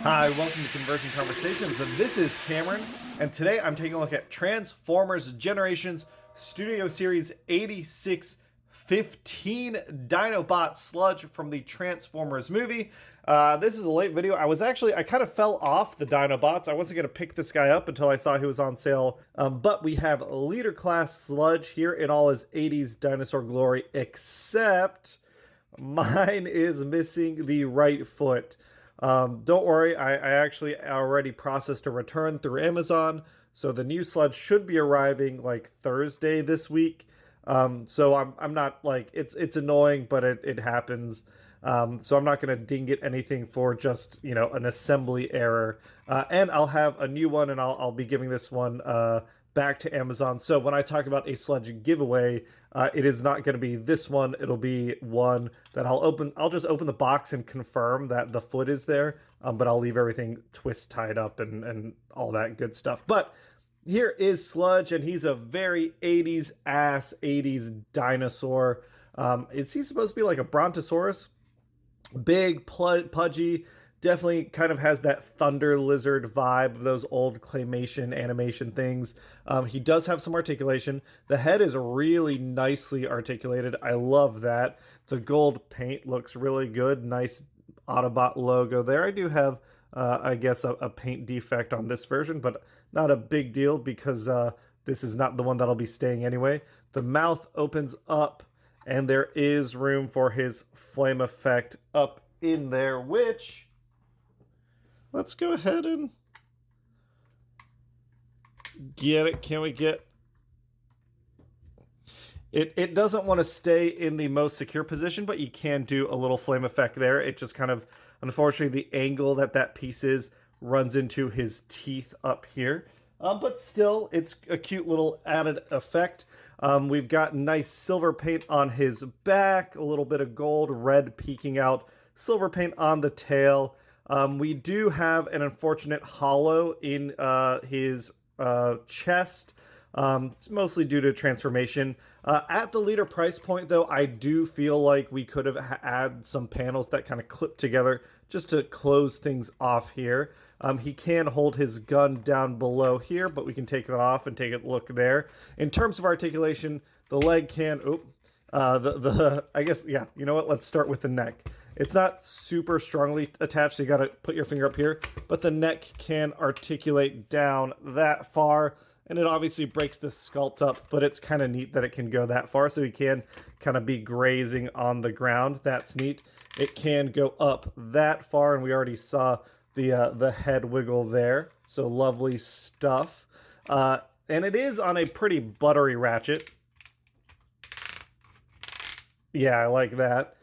Hi, welcome to Conversion Conversations, and this is Cameron, and today I'm taking a look at Transformers Generations Studio Series 8615 Dinobot Sludge from the Transformers movie. This is a late video. I kind of fell off the Dinobots. I wasn't going to pick this guy up until I saw he was on sale, but we have Leader Class Sludge here in all his 80s dinosaur glory, except mine is missing the right foot. Don't worry, I actually already processed a return through Amazon, so the new sludge should be arriving like Thursday this week. So I'm not like, it's annoying, but it happens. So I'm not going to ding it anything for just, an assembly error. And I'll have a new one, and I'll be giving this one back to Amazon. So when I talk about a sludge giveaway, it is not going to be this one. It'll be one that I'll just open the box and confirm that the foot is there, but I'll leave everything twist tied up and all that good stuff. But here is Sludge, and he's a very 80s ass 80s dinosaur. Is he supposed to be like a Brontosaurus? Big, pudgy, definitely kind of has that thunder lizard vibe of those old claymation animation things. He does have some articulation. The head is really nicely articulated. I love that. The gold paint looks really good. Nice Autobot logo there. I do have, I guess, a paint defect on this version, but not a big deal because this is not the one that'll be staying anyway. The mouth opens up, and there is room for his flame effect up in there, which... let's go ahead and get it. Can we get it? It doesn't want to stay in the most secure position, but you can do a little flame effect there. It just kind of, unfortunately, the angle that piece is runs into his teeth up here. But still, it's a cute little added effect. We've got nice silver paint on his back, a little bit of gold, red peeking out, silver paint on the tail. We do have an unfortunate hollow in his chest. It's mostly due to transformation. At the leader price point, though, I do feel like we could have had some panels that kind of clip together just to close things off here. He can hold his gun down below here, but we can take that off and take a look there. In terms of articulation, the leg can... I guess, yeah, you know what? Let's start with the neck. It's not super strongly attached, so you got to put your finger up here, but the neck can articulate down that far, and it obviously breaks the sculpt up, but it's kind of neat that it can go that far, so he can kind of be grazing on the ground. That's neat. It can go up that far, and we already saw the head wiggle there, so lovely stuff. And it is on a pretty buttery ratchet. Yeah, I like that.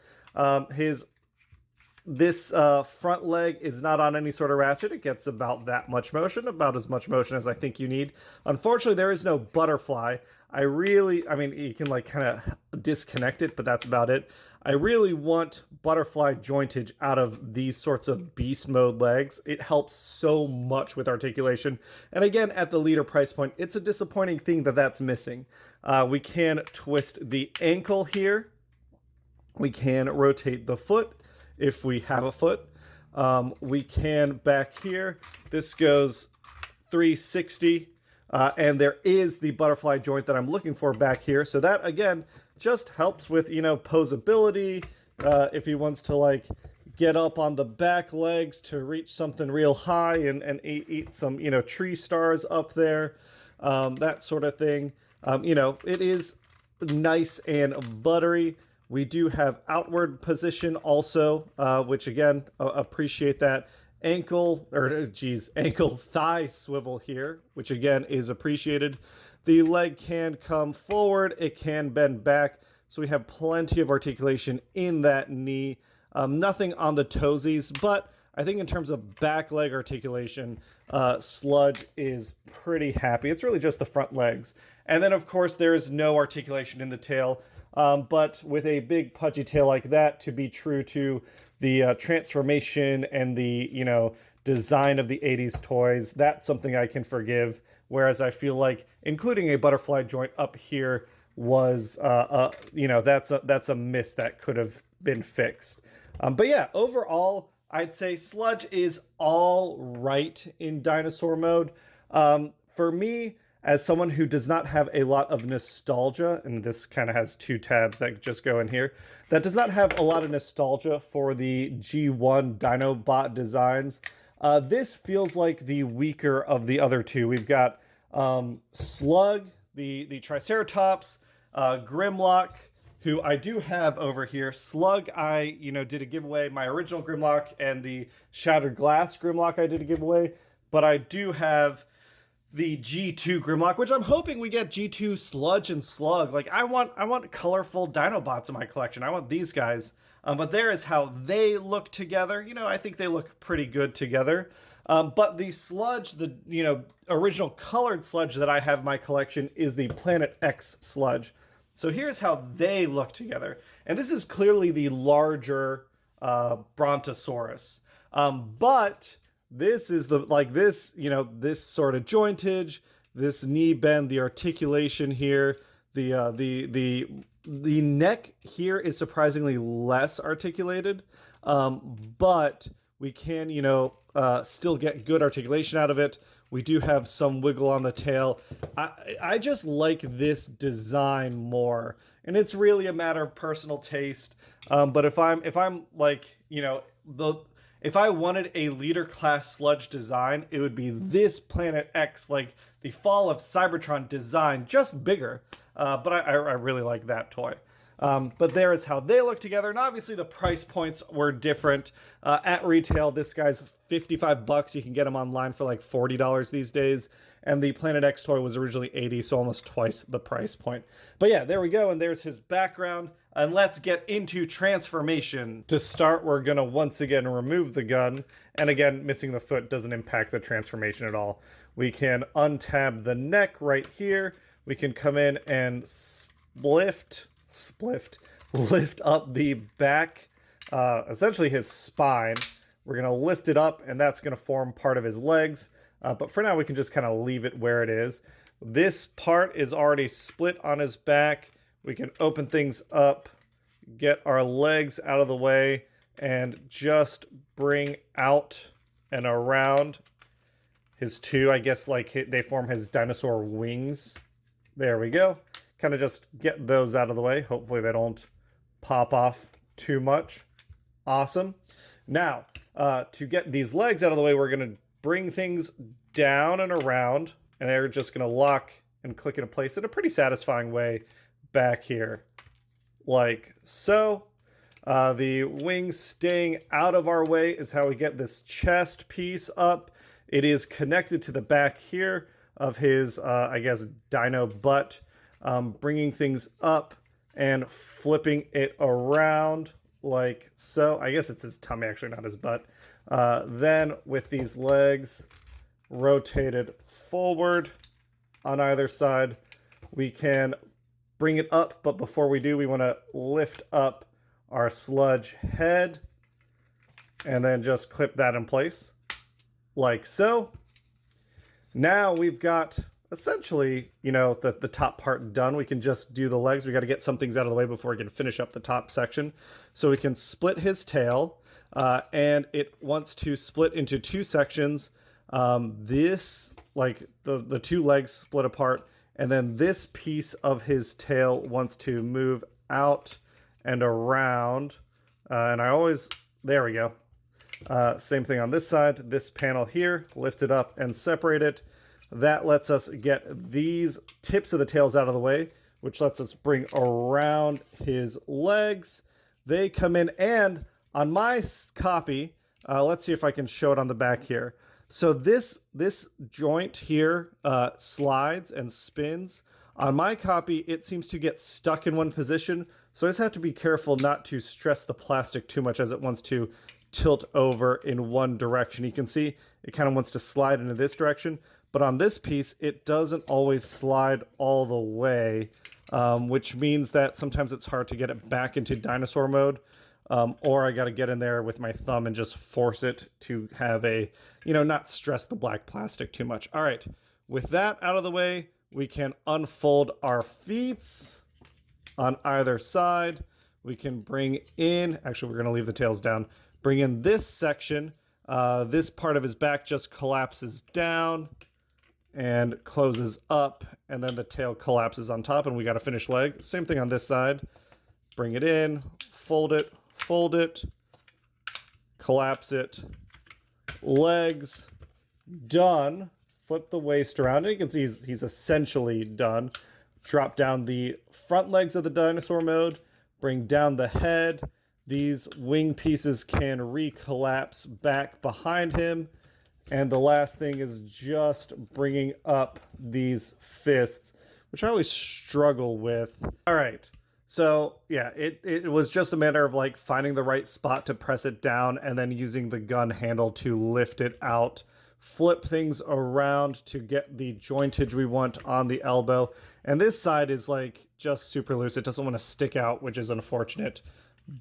This front leg is not on any sort of ratchet. It gets about that much motion, about as much motion as I think you need. Unfortunately, there is no butterfly. I mean, you can like kind of disconnect it, but that's about it. I really want butterfly jointage out of these sorts of beast mode legs. It helps so much with articulation. And again, at the leader price point, it's a disappointing thing that's missing. We can twist the ankle here. We can rotate the foot if we have a foot. We can back here. This goes 360. And there is the butterfly joint that I'm looking for back here. So that, again, just helps with, posability. If he wants to, like, get up on the back legs to reach something real high and eat some, tree stars up there. That sort of thing. It is nice and buttery. We do have outward position also, which again, appreciate that. Ankle thigh swivel here, which again is appreciated. The leg can come forward, it can bend back, so we have plenty of articulation in that knee. Nothing on the toesies, but I think in terms of back leg articulation, Sludge is pretty happy. It's really just the front legs. And then of course there is no articulation in the tail. But with a big pudgy tail like that, to be true to the transformation and the, design of the 80s toys, that's something I can forgive. Whereas I feel like including a butterfly joint up here was, that's a miss that could have been fixed. But yeah, overall, I'd say Sludge is all right in dinosaur mode. For me, as someone who does not have a lot of nostalgia, and this kind of has two tabs that just go in here, that does not have a lot of nostalgia for the G1 Dinobot designs, this feels like the weaker of the other two. We've got Slug, the Triceratops, Grimlock, who I do have over here. Slug, I did a giveaway. My original Grimlock and the Shattered Glass Grimlock I did a giveaway, but I do have the G2 Grimlock, which I'm hoping we get G2 Sludge and Slug. Like I want colorful Dinobots in my collection. I want these guys. But there is how they look together. I think they look pretty good together. But the Sludge, the original colored Sludge that I have in my collection is the Planet X Sludge. So here's how they look together. And this is clearly the larger Brontosaurus. But this is this sort of jointage, this knee bend, the articulation here, the neck here is surprisingly less articulated, but we can, still get good articulation out of it. We do have some wiggle on the tail. I just like this design more, and it's really a matter of personal taste. But if I'm like, if I wanted a leader class Sludge design, it would be this Planet X, like the Fall of Cybertron design, just bigger. But I really like that toy. But there is how they look together. And obviously the price points were different. At retail, this guy's $55. You can get him online for like $40 these days. And the Planet X toy was originally $80, so almost twice the price point. But yeah, there we go. And there's his background. And let's get into transformation. To start, we're going to once again remove the gun. And again, missing the foot doesn't impact the transformation at all. We can untab the neck right here. We can come in and lift up the back, essentially his spine. We're going to lift it up, and that's going to form part of his legs. But for now, we can just kind of leave it where it is. This part is already split on his back. We can open things up, get our legs out of the way, and just bring out and around his two, I guess, like they form his dinosaur wings. There we go. Kind of just get those out of the way. Hopefully they don't pop off too much. Awesome. Now, to get these legs out of the way, we're going to bring things down and around, and they're just going to lock and click into place in a pretty satisfying way back here, like so. The wings staying out of our way is how we get this chest piece up. It is connected to the back here of his, I guess, dino butt. Bringing things up and flipping it around like so. I guess it's his tummy, actually, not his butt. Then with these legs rotated forward on either side, we can bring it up. But before we do, we want to lift up our Sludge head and then just clip that in place like so. Now we've got essentially, the top part done. We can just do the legs. We got to get some things out of the way before we can finish up the top section. So we can split his tail, and it wants to split into two sections. This, like the two legs split apart, and then this piece of his tail wants to move out and around. And there we go. Same thing on this side. This panel here, lift it up and separate it. That lets us get these tips of the tails out of the way, which lets us bring around his legs. They come in, and on my copy, let's see if I can show it on the back here. So this joint here slides and spins. On my copy, it seems to get stuck in one position, so I just have to be careful not to stress the plastic too much as it wants to tilt over in one direction. You can see it kind of wants to slide into this direction. But on this piece, it doesn't always slide all the way, which means that sometimes it's hard to get it back into dinosaur mode, or I got to get in there with my thumb and just force it to have a, not stress the black plastic too much. All right, with that out of the way, we can unfold our feet on either side. We can bring in, actually, we're going to leave the tails down, Bring in this section. This part of his back just collapses down and closes up, and then the tail collapses on top, and we got a finished leg. Same thing on this side. Bring it in, fold it, collapse it, legs, done. Flip the waist around, and you can see he's essentially done. Drop down the front legs of the dinosaur mode, bring down the head. These wing pieces can recollapse back behind him. And the last thing is just bringing up these fists, which I always struggle with. All right. So yeah, it was just a matter of like finding the right spot to press it down and then using the gun handle to lift it out, flip things around to get the jointage we want on the elbow. And this side is like just super loose. It doesn't want to stick out, which is unfortunate.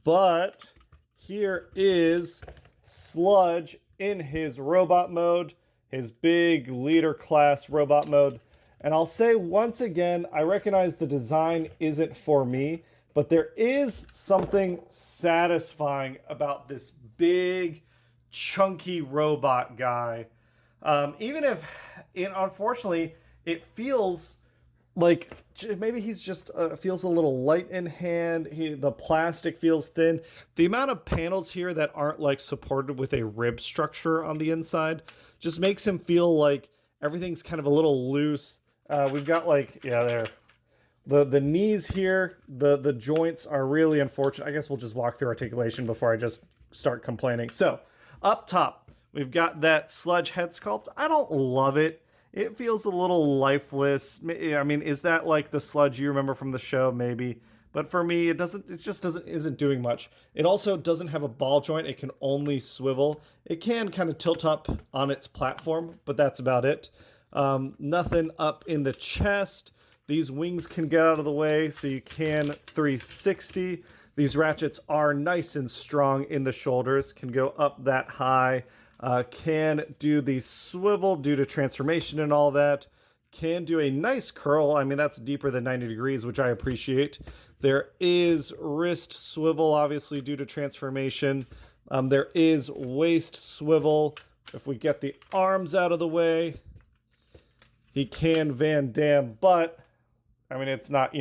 But here is Sludge in his robot mode, his big leader class robot mode. And I'll say once again, I recognize the design isn't for me, but there is something satisfying about this big, chunky robot guy. Even if, unfortunately, it feels like maybe he's just feels a little light in hand. The plastic feels thin. The amount of panels here that aren't like supported with a rib structure on the inside just makes him feel like everything's kind of a little loose. We've got like, yeah, there. The knees here, the joints are really unfortunate. I guess we'll just walk through articulation before I just start complaining. So up top, we've got that Sludge head sculpt. I don't love it. It feels a little lifeless. I mean, is that like the Sludge you remember from the show? Maybe. But for me, it just isn't doing much. It also doesn't have a ball joint. It can only swivel. It can kind of tilt up on its platform, but that's about it. Nothing up in the chest. These wings can get out of the way, so you can 360. These ratchets are nice and strong in the shoulders, can go up that high. Can do the swivel due to transformation and all that. Can do a nice curl. I mean, that's deeper than 90 degrees, which I appreciate. There is wrist swivel, obviously, due to transformation. There is waist swivel. If we get the arms out of the way, he can Van Damme, but, I mean, it's not,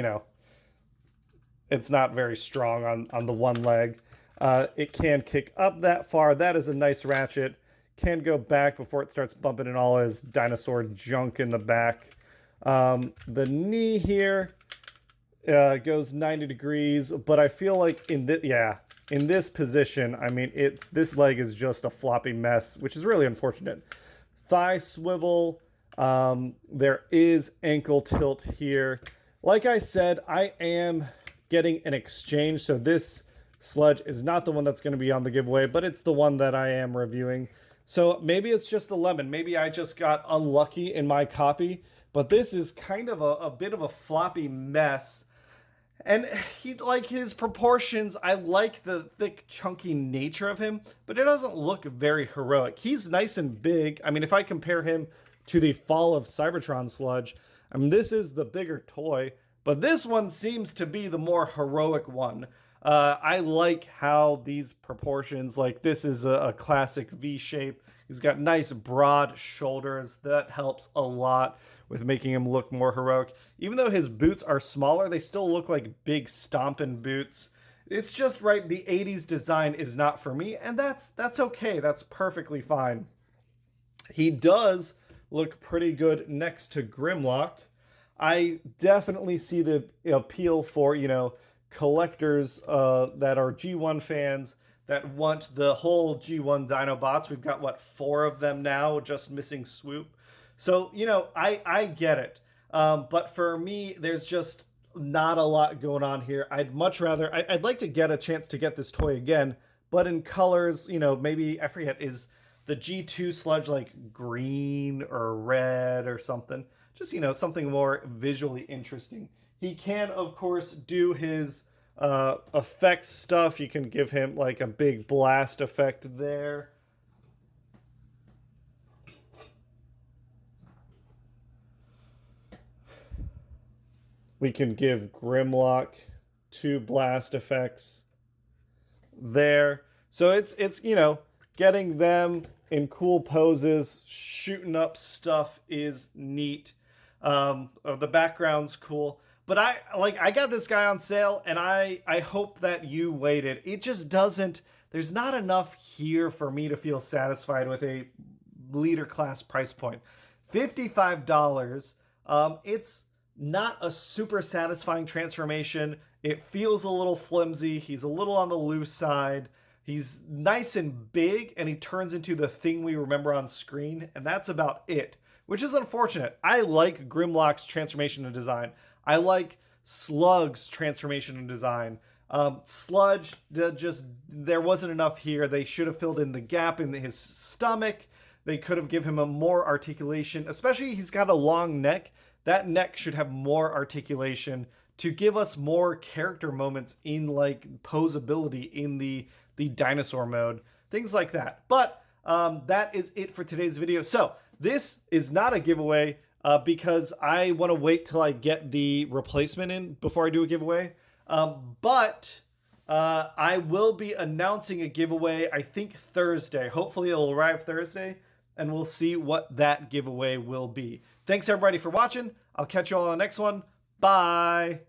it's not very strong on the one leg. It can kick up that far. That is a nice ratchet. Can go back before it starts bumping in all his dinosaur junk in the back. The knee here goes 90 degrees, but I feel like in this position, I mean, this leg is just a floppy mess, which is really unfortunate. Thigh swivel. There is ankle tilt here. Like I said, I am getting an exchange, so this Sludge is not the one that's going to be on the giveaway, but it's the one that I am reviewing. So maybe it's just a lemon. Maybe I just got unlucky in my copy, but this is kind of a bit of a floppy mess. And he, like his proportions, I like the thick, chunky nature of him, but it doesn't look very heroic. He's nice and big. I mean, if I compare him to the Fall of Cybertron Sludge, I mean, this is the bigger toy, but this one seems to be the more heroic one. I like how these proportions, like this is a classic V shape. He's got nice broad shoulders. That helps a lot with making him look more heroic. Even though his boots are smaller, they still look like big stomping boots. It's just right. The 80s design is not for me, and that's okay. That's perfectly fine. He does look pretty good next to Grimlock. I definitely see the appeal for, collectors that are G1 fans that want the whole G1 Dinobots. We've got, what, 4 of them now, just missing Swoop. So, I get it. But for me, there's just not a lot going on here. I'd much rather, I'd like to get a chance to get this toy again, but in colors, maybe, I forget, is the G2 Sludge like green or red or something? Just, something more visually interesting. He can, of course, do his effect stuff. You can give him like a big blast effect there. We can give Grimlock 2 blast effects there. So it's you know, getting them in cool poses, shooting up stuff is neat. The background's cool. But I got this guy on sale, and I hope that you waited. It just doesn't. There's not enough here for me to feel satisfied with a leader class price point. $55. It's not a super satisfying transformation. It feels a little flimsy. He's a little on the loose side. He's nice and big, and he turns into the thing we remember on screen, and that's about it, which is unfortunate. I like Grimlock's transformation and design. I like Slug's transformation and design. Sludge, there wasn't enough here. They should have filled in the gap in his stomach. They could have given him a more articulation, especially he's got a long neck. That neck should have more articulation to give us more character moments in like posability in the dinosaur mode, things like that. But that is it for today's video. So this is not a giveaway because I want to wait till I get the replacement in before I do a giveaway. But I will be announcing a giveaway, I think Thursday. Hopefully it'll arrive Thursday, and we'll see what that giveaway will be. Thanks everybody for watching. I'll catch you all on the next one. Bye.